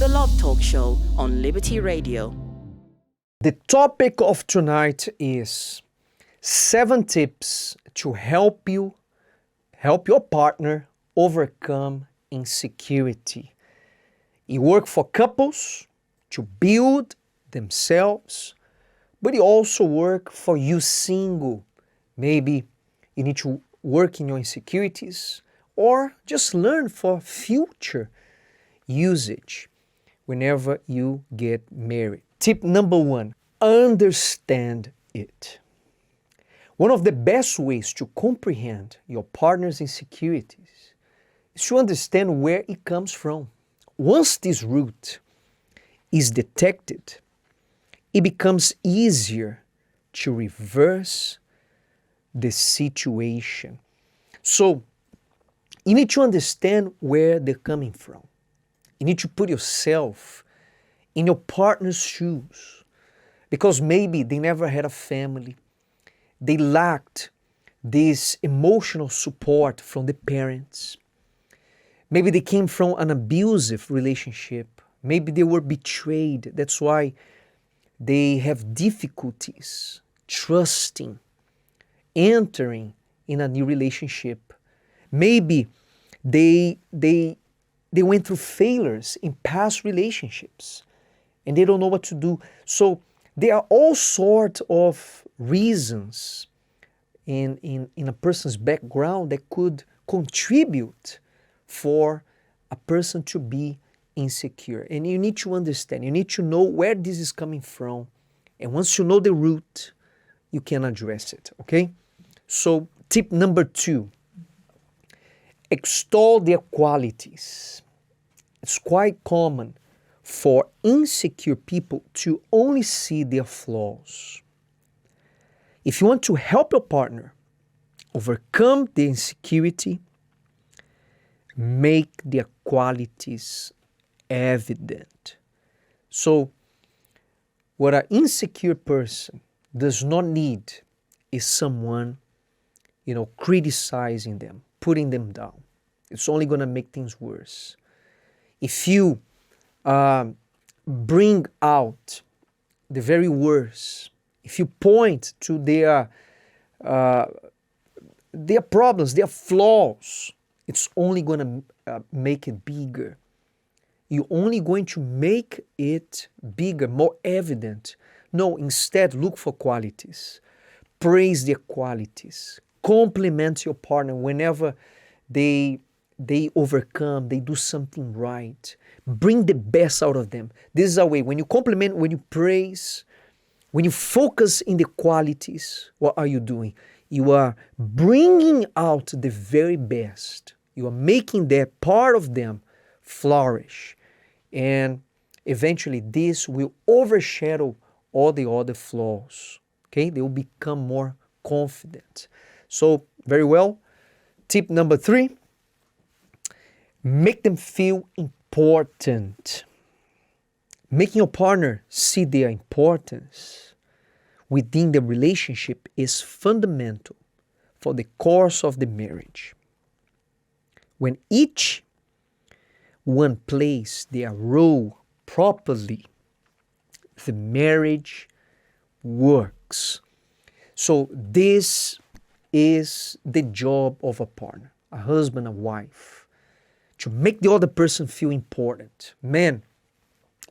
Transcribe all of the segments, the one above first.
The Love Talk Show on Liberty Radio. The topic of tonight is 7 tips to help your partner overcome insecurity. It works for couples to build themselves, but it also works for you single. Maybe you need to work in your insecurities or just learn for future usage whenever you get married. Tip number 1, understand it. One of the best ways to comprehend your partner's insecurities is to understand where it comes from. Once this root is detected, it becomes easier to reverse the situation. So, you need to understand where they're coming from. You need to put yourself in your partner's shoes, because maybe they never had a family. They lacked this emotional support from the parents. Maybe they came from an abusive relationship. Maybe they were betrayed. That's why they have difficulties trusting, entering in a new relationship. Maybe they went through failures in past relationships and they don't know what to do. So there are all sorts of reasons in a person's background that could contribute for a person to be insecure. And you need to understand, you need to know where this is coming from. And once you know the root, you can address it, okay? So tip number 2, extol their qualities. It's quite common for insecure people to only see their flaws. If you want to help your partner overcome the insecurity, make their qualities evident. So, what an insecure person does not need is someone, criticizing them, putting them down. It's only going to make things worse. If you bring out the very worst, if you point to their problems, their flaws, it's only going to make it bigger. You're only going to make it bigger, more evident. No, instead, look for qualities. Praise their qualities. Compliment your partner whenever they overcome, they do something right. Bring the best out of them. This is a way. When you compliment, when you praise, when you focus in the qualities, what are you doing? You are bringing out the very best. You are making that part of them flourish. And eventually this will overshadow all the other flaws. Okay? They will become more confident. So, very well. Tip number 3, make them feel important. Making your partner see their importance within the relationship is fundamental for the course of the marriage. When each one plays their role properly, the marriage works. So this is the job of a partner, a husband, a wife, to make the other person feel important. Man,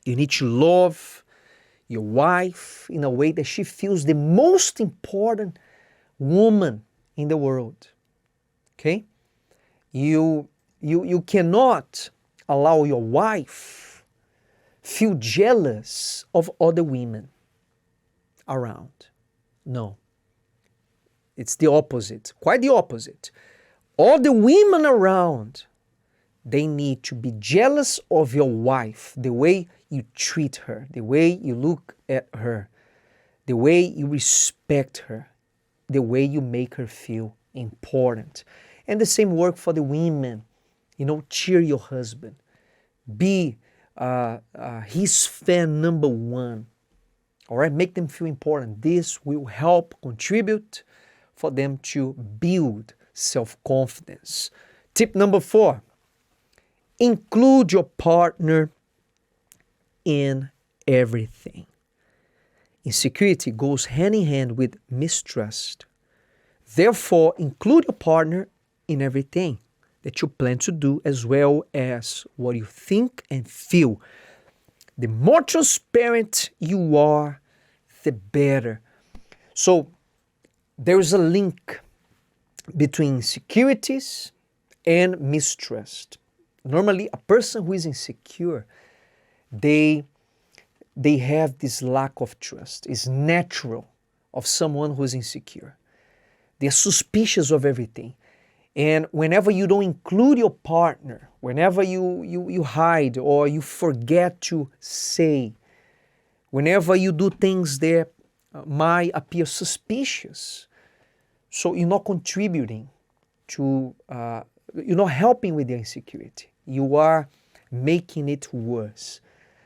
you need to love your wife in a way that she feels the most important woman in the world. Okay? You cannot allow your wife feel jealous of other women around. No. It's the opposite, quite the opposite. All the women around, they need to be jealous of your wife, the way you treat her, the way you look at her, the way you respect her, the way you make her feel important. And the same work for the women. Cheer your husband. Be his fan number 1. All right, make them feel important. This will help contribute for them to build self-confidence. Tip number 4, include your partner in everything. Insecurity goes hand in hand with mistrust. Therefore, include your partner in everything that you plan to do, as well as what you think and feel. The more transparent you are, the better. So there is a link between insecurities and mistrust. Normally, a person who is insecure, they have this lack of trust. It's natural of someone who is insecure. They're suspicious of everything. And whenever you don't include your partner, whenever you hide or you forget to say, whenever you do things that might appear suspicious, so you're not contributing to, you're not helping with the insecurity. You are making it worse.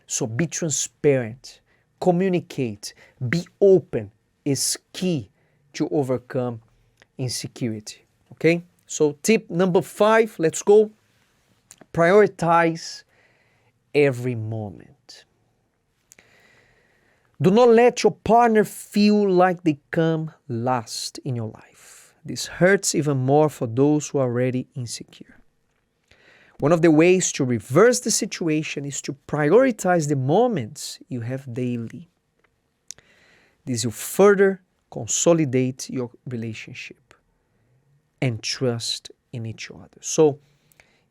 So be transparent, communicate, be open is key to overcome insecurity. Okay? So tip number 5, let's go. Prioritize every moment. Do not let your partner feel like they come last in your life. This hurts even more for those who are already insecure. One of the ways to reverse the situation is to prioritize the moments you have daily. This will further consolidate your relationship and trust in each other. So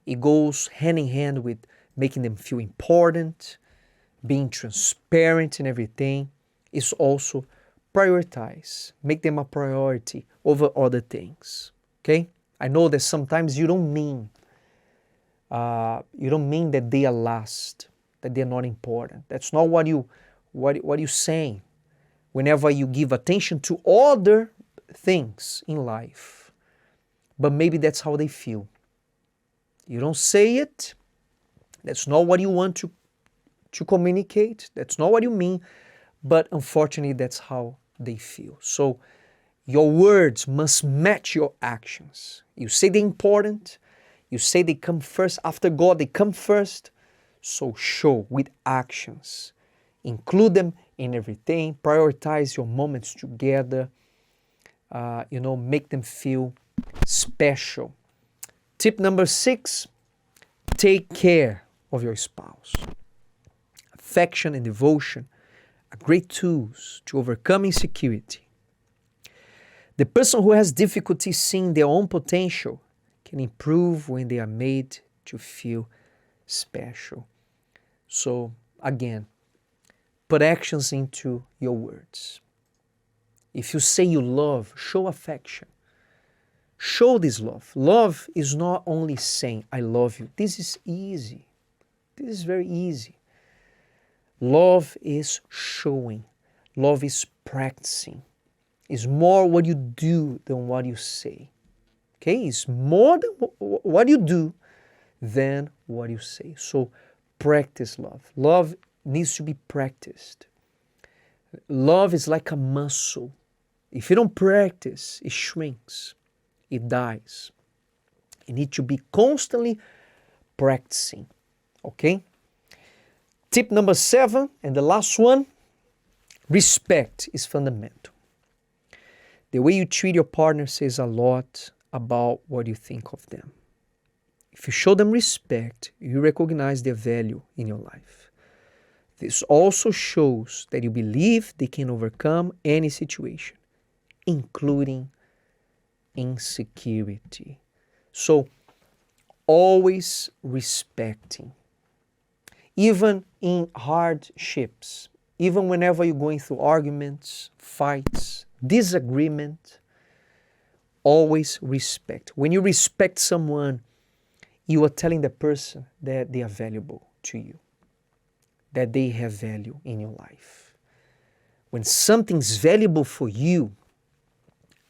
it goes hand in hand with making them feel important, being transparent in everything. Is also prioritize, make them a priority over other things. Okay? I know that sometimes you don't mean that they are last, that they're not important. That's not what you're saying. Whenever you give attention to other things in life, but maybe that's how they feel. You don't say it. That's not what you want to communicate. That's not what you mean. But unfortunately, that's how they feel. So your words must match your actions. You say they're important. You say they come first. After God, they come first. So show with actions. Include them in everything. Prioritize your moments together. Make them feel special. Tip number 6, take care of your spouse. Affection and devotion are great tools to overcome insecurity. The person who has difficulty seeing their own potential can improve when they are made to feel special. So again, put actions into your words. If you say you love, show affection. Show this love. Love is not only saying, I love you. This is easy. This is very easy. Love is showing. Love is practicing. It's more what you do than what you say. Okay? It's more than what you do than what you say. So practice love. Love needs to be practiced. Love is like a muscle. If you don't practice, it shrinks. It dies. You need to be constantly practicing. Okay? Tip number 7, and the last one, respect is fundamental. The way you treat your partner says a lot about what you think of them. If you show them respect, you recognize their value in your life. This also shows that you believe they can overcome any situation, including insecurity. So, always respecting. Even in hardships, even whenever you're going through arguments, fights, disagreement, always respect. When you respect someone, you are telling the person that they are valuable to you, that they have value in your life. When something's valuable for you,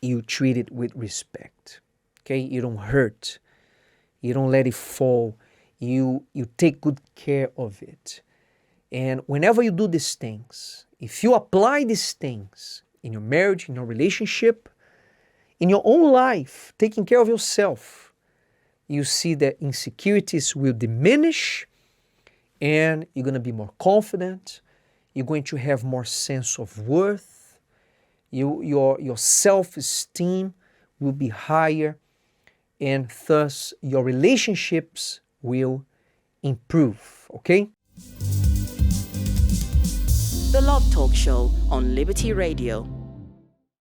you treat it with respect. Okay? You don't hurt. You don't let it fall. You take good care of it. And whenever you do these things, if you apply these things in your marriage, in your relationship, in your own life, taking care of yourself, you see that insecurities will diminish and you're going to be more confident. You're going to have more sense of worth. Your self-esteem will be higher, and thus your relationships will improve, okay? The Love Talk Show on Liberty Radio.